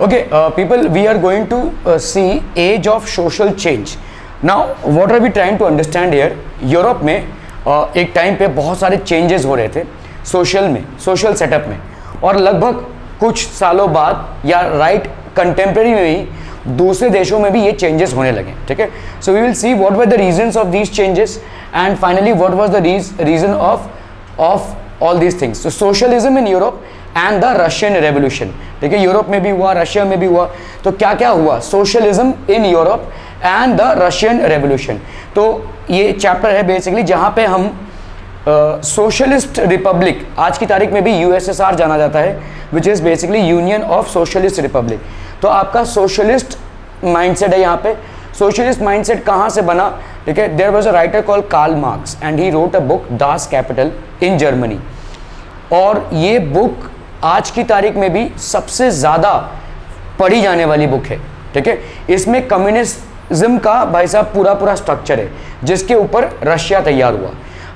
Okay, people, we are going to see age of social change. Now, what are we trying to understand here? Europe में एक time पे बहुत सारे changes हो रहे थे सोशल सेटअप में, और लगभग कुछ सालों बाद या राइट कंटेम्प्रेरी में ही दूसरे देशों में भी ये चेंजेस होने लगे. ठीक है, so we will see what were the reasons of these changes and finally what was the reason of all these things. तो socialism in Europe and the Russian revolution. ठीक है, यूरोप में भी हुआ, रशिया में भी हुआ. तो क्या क्या हुआ? Socialism in Europe and the Russian revolution. तो ये चैप्टर है बेसिकली जहाँ पे हम सोशलिस्ट रिपब्लिक, आज की तारीख में भी यूएसएसआर जाना जाता है, which is basically union of socialist Republic. तो आपका सोशलिस्ट माइंडसेट है यहाँ पे. सोशलिस्ट माइंडसेट कहाँ से बना? ठीक है, there was a writer called Karl Marx and he wrote a book Das Kapital in Germany. और ये बुक आज की तारीख में भी सबसे ज़्यादा पढ़ी जाने वाली बुक है. ठीक है, इसमें कम्युनिज्म का भाई साहब पूरा स्ट्रक्चर है जिसके ऊपर रशिया तैयार हुआ.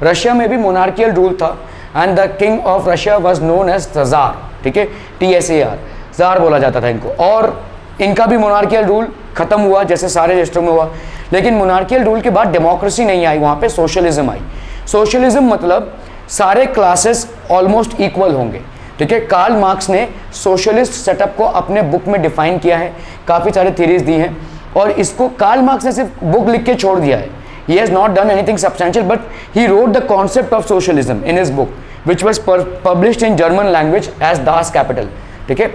रशिया में भी मोनार्कियल रूल था and the king of Russia was known as the tsar. ठीक है, TSAR, ज़ार बोला जाता था इनको. और इनका भी मोनार्कियल रूल खत्म हुआ जैसे सारे देशों में हुआ. लेकिन मोनार्कियल रूल के बाद डेमोक्रेसी नहीं आई, वहाँ पे सोशलिज्म आई. सोशलिज्म मतलब सारे क्लासेस ऑलमोस्ट इक्वल होंगे. ठीक है, कार्ल मार्क्स ने सोशलिस्ट सेटअप को अपने बुक में डिफाइन किया है, काफ़ी सारे थ्योरीज दी हैं. और इसको कार्ल मार्क्स ने सिर्फ बुक लिख के छोड़ दिया है. He has not done anything substantial, but he wrote the concept of socialism in his book which was published in German language as Das Kapital. ठीक है,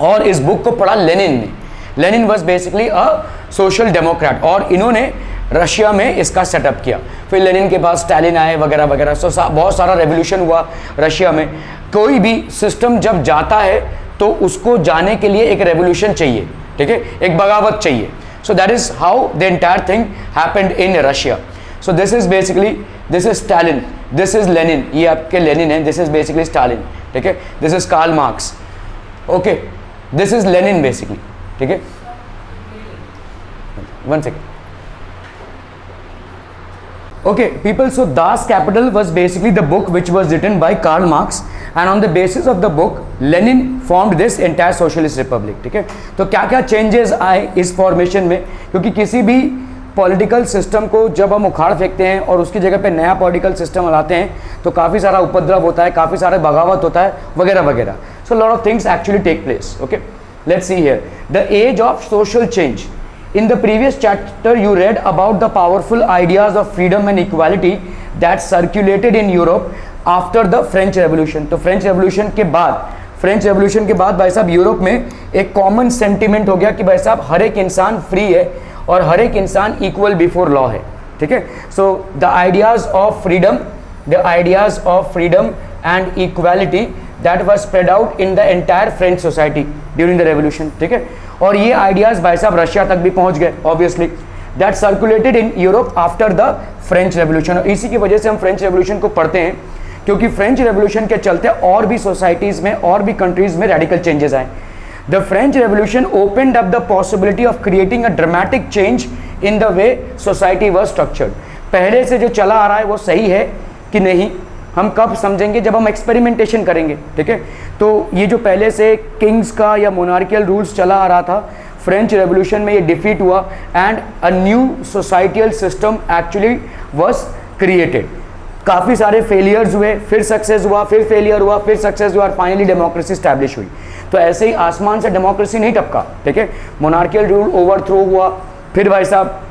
और इस बुक को पढ़ा लेनिन ने. Lenin was basically a social democrat और इन्होंने Russia में इसका सेटअप किया. फिर लेनिन के बाद स्टालिन आए वगैरह वगैरह. सो बहुत सारा रेवोल्यूशन हुआ रशिया में. कोई भी सिस्टम जब जाता है तो उसको जाने के लिए एक रेवोल्यूशन चाहिए. ठीक है, एक बगावत चाहिए. So that is how the entire thing happened in Russia. So this is basically, this is Stalin, this is Lenin, ये आपके लेनिन है, दिस इज बेसिकली स्टालिन. ठीक है, this is Karl Marx. Okay, this is Lenin basically. ठीक है, one second. Okay, people, so Das Capital was basically the book which was written by Karl Marx, and on the basis of the book Lenin formed this entire socialist republic. ठीक है, तो क्या क्या changes आए इस formation में, क्योंकि किसी भी पॉलिटिकल सिस्टम को जब हम उखाड़ फेंकते हैं और उसकी जगह पे नया पॉलिटिकल सिस्टम लाते हैं तो काफ़ी सारा उपद्रव होता है, काफ़ी सारा बगावत होता है वगैरह वगैरह. So lot of things actually take place. Okay, let's see here the age of social change. In the previous chapter, you read about the powerful ideas of freedom and equality that circulated in Europe after the French Revolution. तो French Revolution के बाद भाई साहब Europe में एक common sentiment हो गया कि भाई साहब हर एक इंसान फ्री है और हर एक इंसान इक्वल बिफोर लॉ है. ठीक है, so the ideas of freedom and equality that was spread out in the entire French society during the revolution. ठीक है, और ये आइडियाज भाई साहब रशिया तक भी पहुंच गए obviously. That circulated in Europe after the French revolution. और इसी की वजह से हम फ्रेंच रेवोल्यूशन को पढ़ते हैं, क्योंकि फ्रेंच रेवोल्यूशन के चलते और भी सोसाइटीज़ में और भी कंट्रीज़ में रेडिकल चेंजेस आए. The French revolution opened up the possibility of creating a dramatic change in the way society was structured. पहले से जो चला आ रहा है वो सही है कि नहीं, हम कब समझेंगे? जब हम एक्सपेरिमेंटेशन करेंगे. ठीक है, तो ये जो पहले से किंग्स का या मोनार्कियल रूल्स चला आ रहा था, फ्रेंच रेवोल्यूशन में ये डिफीट हुआ and a new societal system actually was created. काफ़ी सारे फेलियर्स हुए, फिर सक्सेस हुआ, फिर फेलियर हुआ, फिर सक्सेस हुआ और फाइनली डेमोक्रेसी स्टैब्लिश हुई. तो ऐसे ही आसमान से डेमोक्रेसी नहीं टपका. ठीक है, मोनार्कियल रूल ओवरथ्रो हुआ, फिर भाई साहब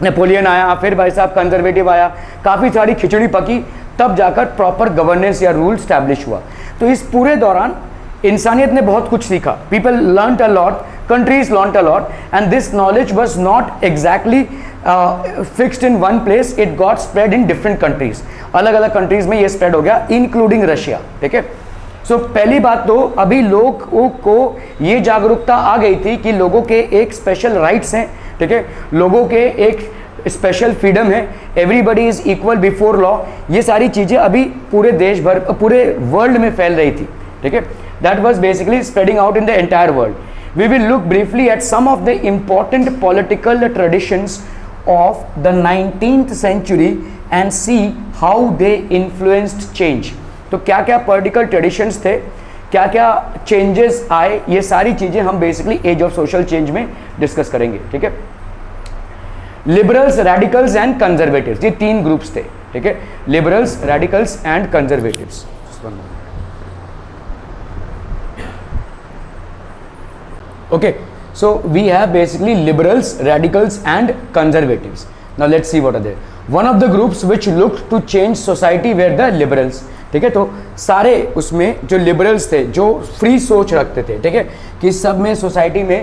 नेपोलियन आया, फिर भाई साहब कंजर्वेटिव आया, काफ़ी सारी खिचड़ी पकी, तब जाकर प्रॉपर गवर्नेंस या रूल स्टैब्लिश हुआ. तो इस पूरे दौरान इंसानियत ने बहुत कुछ सीखा. People learned a lot, countries learned a lot, and this knowledge was not exactly fixed in one place. It got spread in different countries. अलग अलग कंट्रीज में ये स्प्रेड हो गया, इंक्लूडिंग रशिया. ठीक है, सो पहली बात तो अभी लोगों को ये जागरूकता आ गई थी कि लोगों के एक स्पेशल राइट्स हैं. ठीक है, लोगों के एक स्पेशल फ्रीडम है, everybody is equal before law. ये सारी चीज़ें अभी पूरे देश भर, पूरे वर्ल्ड में फैल रही थी. ठीक है, that was basically spreading out in the entire world. We will look briefly at some of the important political traditions of the 19th century and see how they influenced change. तो क्या क्या political traditions थे, क्या क्या changes आए, ये सारी चीजें हम basically age of social change में डिस्कस करेंगे, ठीक है। लिबरल्स, रेडिकल्स एंड कंजर्वेटिव्स, ये 3 ग्रुप्स थे, ठीक है, liberals, radicals and conservatives. Okay, so we have basically liberals, radicals and conservatives. Now let's see what are there. One of the groups which looked to change society were the liberals. ठीक है, तो सारे उसमें जो liberals थे, जो free सोच रखते थे, ठीक है, कि सब में सोसाइटी में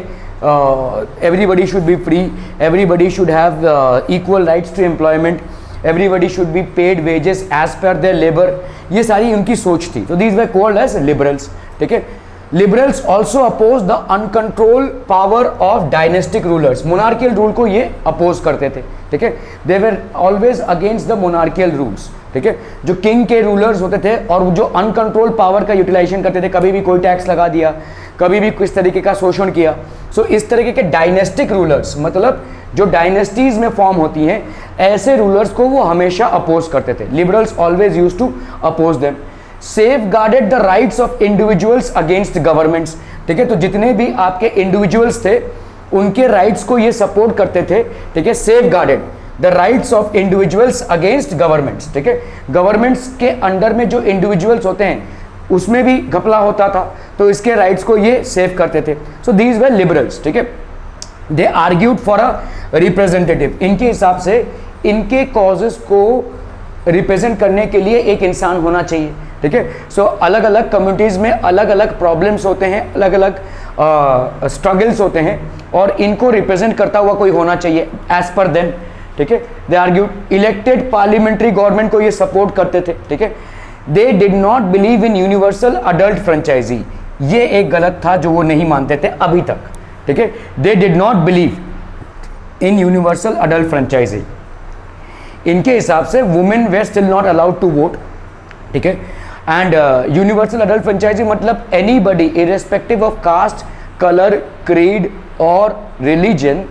everybody should be free, everybody should have equal rights to employment, everybody should be paid wages as per their labour, ये सारी उनकी सोच थी। तो these were called as liberals, ठीक है। Liberals also oppose the uncontrol power of dynastic rulers, monarchial rule को ये अपोज करते थे, ठीक है। They were always against the monarchial rules, ठीक है, जो किंग के रूलर्स होते थे और जो अनकंट्रोल पावर का यूटिलाइजेशन करते थे, कभी भी कोई टैक्स लगा दिया, कभी भी किस तरीके का शोषण किया। सो इस तरीके के डायनेस्टिक रूलर्स, मतलब जो डायनेस्टीज में फॉर्म होती हैं, ऐसे रूलर्स को वो हमेशा अपोज करते थे। Liberals always used to oppose them. Safeguarded the rights of individuals against governments, ठीक है, तो जितने भी आपके इंडिविजुअल्स थे उनके राइट्स को ये सपोर्ट करते थे, ठीक है। Safeguarded the rights of individuals against governments, ठीक है, गवर्नमेंट्स के अंडर में जो इंडिविजुअल्स होते हैं उसमें भी घपला होता था, तो इसके राइट्स को ये सेव करते थे। सो दीज वर लिबरल्स, ठीक है। They argued for a representative, इनके हिसाब से इनके कॉजेस को रिप्रेजेंट करने के लिए एक इंसान होना चाहिए, ठीक है। सो अलग अलग कम्युनिटीज़ में अलग अलग प्रॉब्लम्स होते हैं, अलग अलग स्ट्रगल्स होते हैं, और इनको रिप्रेजेंट करता हुआ कोई होना चाहिए एज पर देम, ठीक है। They argued elected parliamentary government को ये सपोर्ट करते थे, ठीक है। They did not believe in universal adult franchise, ये एक गलत था जो वो नहीं मानते थे अभी तक, ठीक है। They did not believe in universal adult franchise, इनके हिसाब से women were still not allowed to vote, ठीक है। एंड यूनिवर्सल अडल्ट फ्रेंचाइजी मतलब anybody irrespective of caste, colour, creed और religion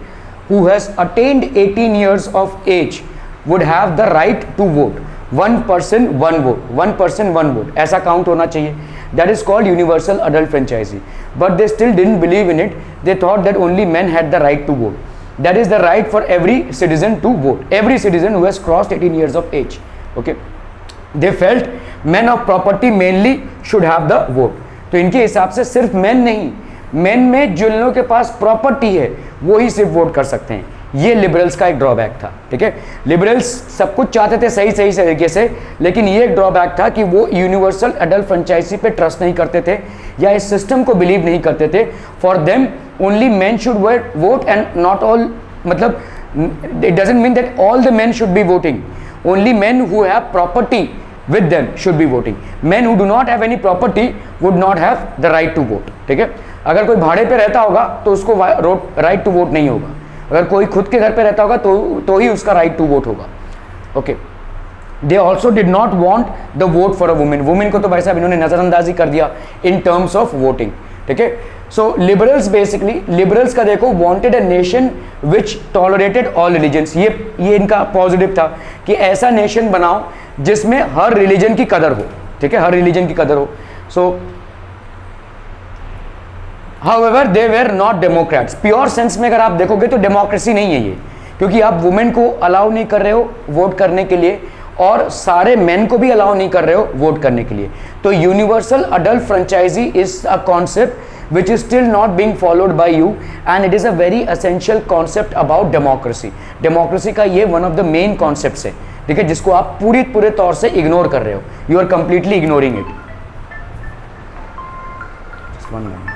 who has attained 18 years of age would have the right to vote. One person one vote, one person one vote, ऐसा count होना चाहिए। That is called universal adult franchisee. But they still didn't believe in it. They thought that only men had the right to vote. That is the right for every citizen to vote. Every citizen who has crossed 18 years of age. Okay. They felt men of property mainly should have the vote. तो इनके हिसाब से सिर्फ men नहीं, men में जिन लोगों के पास property है वो ही सिर्फ वोट कर सकते हैं। ये लिबरल्स का एक ड्रॉबैक था, ठीक है। लिबरल्स सब कुछ चाहते थे सही सही तरीके से, लेकिन ये एक ड्रॉबैक था कि वो यूनिवर्सल एडल्ट फ्रेंचाइजी पे ट्रस्ट नहीं करते थे या इस सिस्टम को बिलीव नहीं करते थे। For them only man should vote and not all, मतलब it doesn't mean that all the man should be voting, only man who have property with them should be voting. Men who do not have any property would not have the right to vote, ठीक है। अगर कोई भाड़े पे रहता होगा तो उसको राइट टू वोट नहीं होगा, अगर कोई खुद के घर पे रहता होगा तो ही उसका राइट टू वोट होगा, okay. They also did not want the vote for a women, women को तो भाई साहब इन्होंने नजरअंदाजी कर दिया इन टर्म्स ऑफ वोटिंग, ठीक है। सो लिबरल्स बेसिकली, लिबरल्स का देखो wanted a nation which tolerated all religions, ये इनका पॉजिटिव था कि ऐसा नेशन बनाओ जिसमें हर रिलीजन की कदर हो, ठीक है, हर रिलीजन की कदर हो। सो however they were not Democrats, pure sense में अगर आप देखोगे तो डेमोक्रेसी नहीं है ये, क्योंकि आप वुमेन को अलाउ नहीं कर रहे हो वोट करने के लिए और सारे मेन को भी अलाउ नहीं कर रहे हो वोट करने के लिए। तो universal adult franchise is a concept which is still not being followed by you and it is a very essential concept about democracy. Democracy का ये one of the main concepts है, ठीक है, जिसको आप पूरे तौर से इग्नोर कर रहे हो, you are completely ignoring it. Just one moment.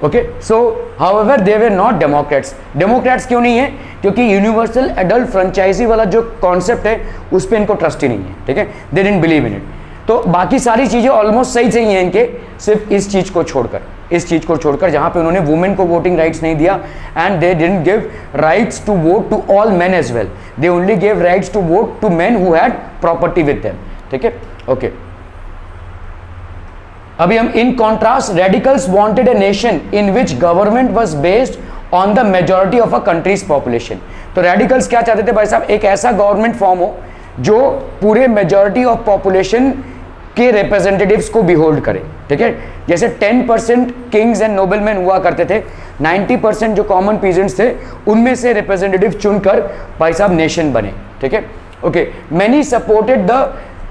Okay, so however they were not Democrats. Democrats क्यों नहीं है? क्योंकि यूनिवर्सल एडल्ट फ्रेंचाइजी वाला जो कॉन्सेप्ट है उस पर इनको ट्रस्ट ही नहीं है, ठीक है, they didn't believe in it. तो बाकी सारी चीज़ें ऑलमोस्ट सही हैं इनके, सिर्फ इस चीज़ को छोड़कर जहाँ पे उन्होंने वुमेन को वोटिंग राइट्स नहीं दिया and they didn't give rights to vote to all men as well, they only give rights to vote to men who had property with them, ठीक है, ओके। अभी हम in contrast radicals wanted a nation in which government was based on the majority of a country's population. तो radicals क्या चाहते थे भाई साहब, एक ऐसा गवर्नमेंट फॉर्म हो जो पूरे मेजॉरिटी ऑफ पॉपुलेशन के रिप्रेजेंटेटिव्स को भी होल्ड करे, ठीक है। जैसे 10% किंग्स एंड नोबलमैन हुआ करते थे, 90% जो कॉमन पीजेंट्स थे उनमें से रिप्रेजेंटेटिव चुनकर भाई साहब नेशन बने, ठीक है। Okay, many supported the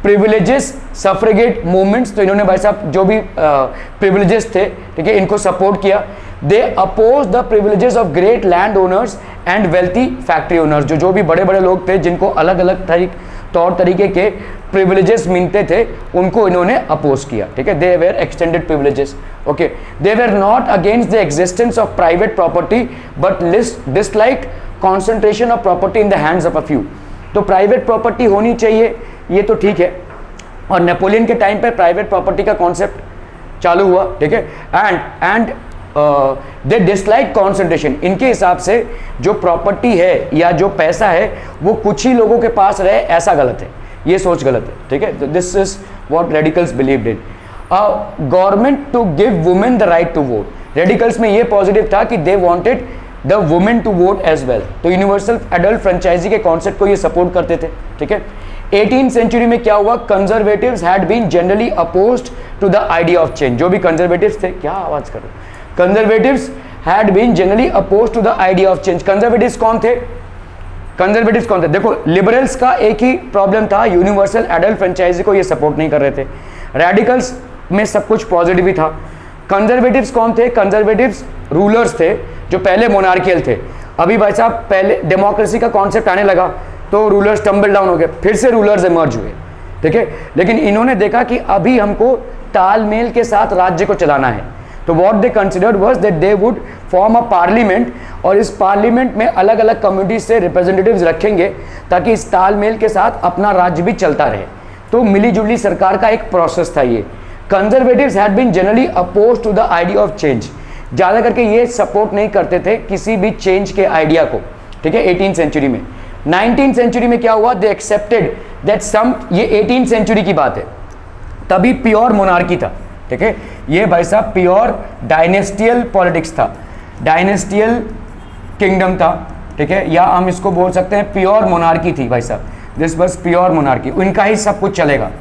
privileges suffragette movements, तो इन्होंने भाई साहब जो भी प्रिविलेजेस थे, ठीक है, इनको सपोर्ट किया। They oppose the privileges of great land owners and wealthy factory owners, जो भी बड़े बड़े लोग थे जिनको अलग अलग तौर तरीके के प्रिविलेजेस मिलते थे, उनको इन्होंने अपोज किया, ठीक है। They were extended privileges, okay. They were not against the existence of private property but dislike concentration of property in the hands of a few. तो प्राइवेट प्रॉपर्टी होनी चाहिए, ये तो ठीक है, और नेपोलियन के टाइम पे प्राइवेट प्रॉपर्टी का कॉन्सेप्ट चालू हुआ, ठीक है। एंड दे डिसलाइक कॉन्सेंट्रेशन, इनके हिसाब से जो प्रॉपर्टी है या जो पैसा है वो कुछ ही लोगों के पास रहे, ऐसा गलत है, ये सोच गलत है, ठीक है। This is what radicals believed in. Government to give women the right to vote, radicals में ये पॉजिटिव था कि they wanted the women to vote as well, तो यूनिवर्सल एडल्ट फ्रेंचाइजी के कॉन्सेप्ट को ये सपोर्ट करते थे, ठीक है। 18th सेंचुरी में क्या हुआ, conservatives had been generally opposed to the idea of change. जो भी कंजर्वेटिव्स थे, क्या आवाज कर रहे हो, conservatives had been generally opposed to the idea of change. Conservatives कौन थे, कंजर्वेटिव्स कौन थे? देखो, लिबरल्स का एक ही प्रॉब्लम था, यूनिवर्सल एडल्ट फ्रेंचाइजी को ये सपोर्ट नहीं कर रहे थे। रेडिकल्स में सब कुछ पॉजिटिव ही था। कंजर्वेटिव्स कौन थे? कंजर्वेटिव्स रूलर्स थे जो पहले मोनार्कियल थे। अभी भाई साहब पहले डेमोक्रेसी का कॉन्सेप्ट आने लगा तो रूलर्स टम्बल डाउन हो गए, फिर से रूलर्स इमर्ज हुए, ठीक है। लेकिन इन्होंने देखा कि अभी हमको तालमेल के साथ राज्य को चलाना है, तो what they considered was that they would form a parliament, और इस पार्लियामेंट में अलग अलग कम्युनिटीज से रिप्रेजेंटेटिव्स रखेंगे ताकि इस तालमेल के साथ अपना राज्य भी चलता रहे। तो मिली जुली सरकार का एक प्रोसेस था ये। Conservatives had been generally oppose to the idea of change, ज़्यादा करके ये सपोर्ट नहीं करते थे किसी भी चेंज के आइडिया को, ठीक है, 18th सेंचुरी में। 19th सेंचुरी में क्या हुआ, दे एक्सेप्टेड दैट सम, ये 18th सेंचुरी की बात है, तभी प्योर मोनार्की था, ठीक है। ये भाई साहब प्योर डायनेस्टियल पॉलिटिक्स था, डायनेस्टियल किंगडम था, ठीक है, या हम इसको बोल सकते हैं प्योर मोनार्की थी भाई साहब। दिस वाज प्योर मोनार्की, उनका ही सब कुछ चलेगा।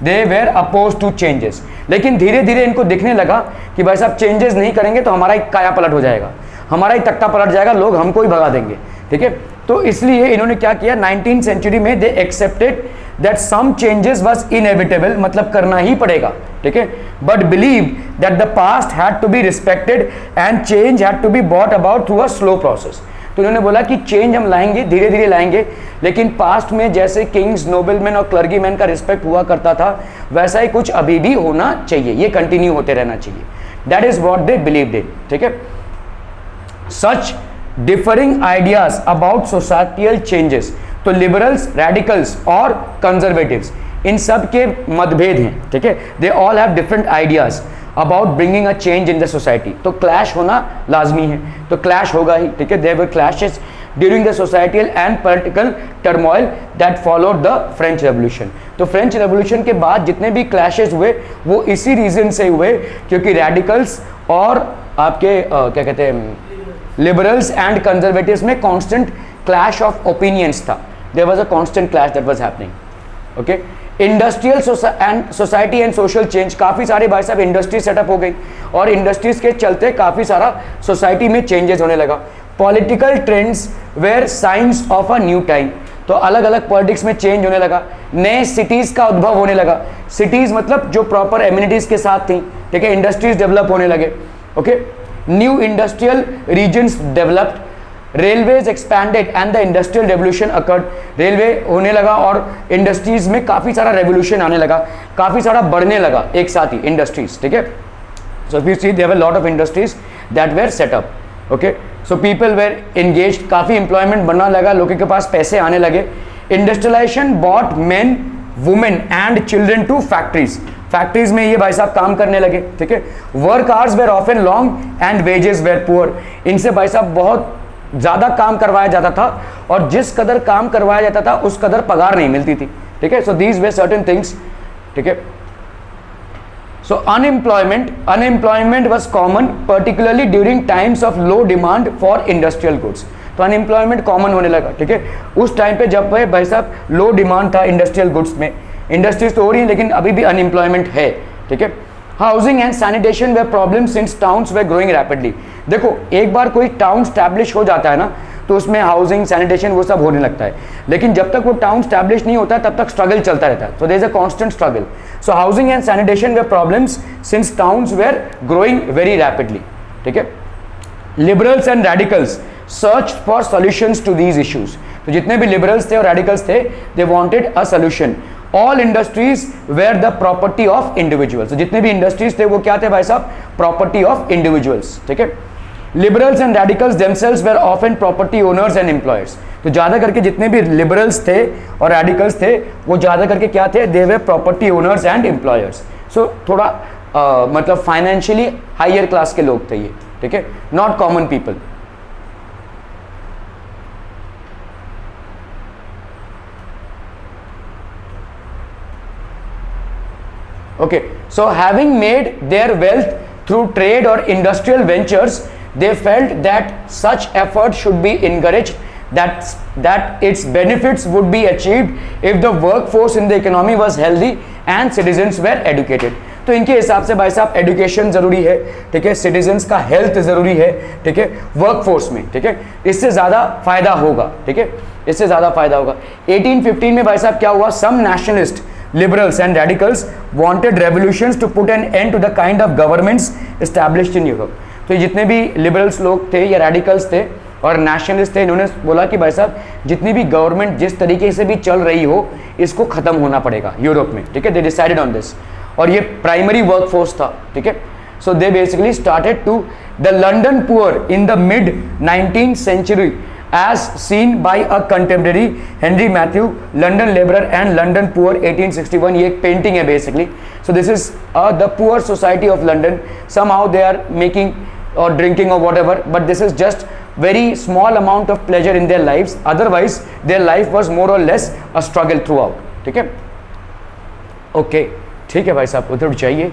They were oppose to changes, लेकिन धीरे धीरे इनको दिखने लगा कि भाई साहब चेंजेस नहीं करेंगे तो हमारा ही काया पलट हो जाएगा, हमारा ही तख्ता पलट जाएगा, लोग हमको ही भगा देंगे, ठीक है। तो इसलिए इन्होंने क्या किया, 19th सेंचुरी में they accepted that some changes was inevitable, मतलब करना ही पड़ेगा, ठीक है, but believe that the past had to be respected and change had to be brought about through a slow process. तो इन्होंने बोला कि चेंज हम लाएंगे, धीरे धीरे लाएंगे, लेकिन पास्ट में जैसे किंग्स, नोबलमैन और क्लर्गीमैन का रिस्पेक्ट हुआ करता था, वैसा ही कुछ अभी भी होना चाहिए, ये कंटिन्यू होते रहना चाहिए। That is what they believed in, ठीक है। Such differing ideas about societal changes, तो लिबरल्स, रेडिकल्स और कंजर्वेटिव्स, इन सब के मतभेद हैं, ठीक है। They all have different ideas about bringing a change in the society, तो क्लैश होना लाजमी है, तो क्लैश होगा ही, ठीक है। There were clashes during the societal and political turmoil that followed the French revolution. तो फ्रेंच रेवोल्यूशन के बाद जितने भी क्लैशेस हुए वो इसी रीजन से हुए, क्योंकि रेडिकल्स और आपके क्या कहते हैं लिबरल्स एंड कंजर्वेटिव्स में कांस्टेंट क्लैश ऑफ ओपिनियंस था। There was a constant clash that was happening, okay. Industrial and society and social change, काफ़ी सारे भाई साहब इंडस्ट्री सेटअप हो गई और इंडस्ट्रीज के चलते काफ़ी सारा सोसाइटी में चेंजेस होने लगा। Political trends were signs of a new time, तो अलग अलग पॉलिटिक्स में चेंज होने लगा। नए सिटीज़ का उद्भव होने लगा, सिटीज़ मतलब जो प्रॉपर एम्यूनिटीज़ के साथ थी, ठीक है। इंडस्ट्रीज डेवलप होने लगे, okay. New industrial regions developed, railways expanded and the industrial revolution occurred, railway होने लगा और इंडस्ट्रीज में काफ़ी सारा रेवोल्यूशन आने लगा, काफ़ी सारा बढ़ने लगा एक साथ ही इंडस्ट्रीज, ठीक है। So if you see there were lot of industries that were set up, okay. So people were engaged, काफ़ी एम्प्लॉयमेंट बनने लगा, लोगों के पास पैसे आने लगे। Industrialisation bought men, women and children to factories, factories में ये भाई साहब काम करने लगे, ठीक है। Work hours were often long and wages were poor, इनसे भाई साहब बहुत ज़्यादा काम करवाया जाता था और जिस कदर काम करवाया जाता था उस कदर पगार नहीं मिलती थी, ठीक है। So these were certain things, ठीक है। So unemployment was common particularly during times of low demand for industrial goods, तो अनएम्प्लॉयमेंट कॉमन होने लगा, ठीक है। उस टाइम पे जब भाई साहब लो डिमांड था इंडस्ट्रियल गुड्स में, इंडस्ट्रीज तो हो रही है लेकिन अभी भी अनएम्प्लॉयमेंट है, ठीक है। Housing and sanitation way problem since towns way growing rapidly. देखो एक बार कोई टाउन स्टैब्लिश हो जाता है ना तो उसमें हाउसिंग सैनिटेशन वो सब होने लगता है, लेकिन जब तक वो टाउन स्टैब्लिश नहीं होता तब तक स्ट्रगल चलता रहता है। So there is a constant struggle. So housing and sanitation were problems since towns were growing very rapidly, ठीक है। Liberals and radicals search for solutions to these issues. तो जितने भी लिबरल्स थे और रेडिकल्स थे they wanted a solution. All industries were the property of individuals. तो जितने भी इंडस्ट्रीज थे वो क्या थे भाई साहब, प्रॉपर्टी ऑफ इंडिविजुअल्स, ठीक है। Liberals and radicals themselves were often property owners and employers. तो ज्यादा करके जितने भी लिबरल्स थे और रेडिकल्स थे वो ज्यादा करके क्या थे, दे वे प्रॉपर्टी ओनर्स एंड एम्प्लॉयर्स। सो थोड़ा मतलब फाइनेंशियली हायर क्लास के लोग थे ये, ठीक है, not common people. Okay, so having made their wealth through trade or industrial ventures, they felt that such effort should be encouraged, that its benefits would be achieved if the workforce in the economy was healthy and citizens were educated. तो इनके हिसाब से भाई साहब education जरूरी है, ठीक है, सिटीजन्स का हेल्थ जरूरी है, ठीक है, वर्कफोर्स में, ठीक है, इससे ज्यादा फायदा होगा, ठीक है, इससे ज्यादा फायदा होगा। 1815 में भाई साहब क्या हुआ, सम nationalist liberals and radicals wanted revolutions to put an end to the kind of governments established in Europe। तो जितने भी liberals लोग थे या radicals थे और nationalists थे, इन्होंने बोला कि भाई साहब जितनी भी गवर्नमेंट जिस तरीके से भी चल रही हो इसको खत्म होना पड़ेगा यूरोप में, ठीक है। दे डिसाइडेड ऑन दिस, और ये प्राइमरी वर्कफोर्स था, ठीक है। So they basically started to the London poor in the mid 19th century as seen by a contemporary Henry Matthew, London Laborer and London Poor 1861। ये एक painting है basically. So this is the poor society of London. somehow they are making or drinking or whatever, but this is just very small amount of pleasure in their lives, otherwise their life was more or less a struggle throughout, ठीक है। Okay ठीक है भाई साहब, उधर चाहिए।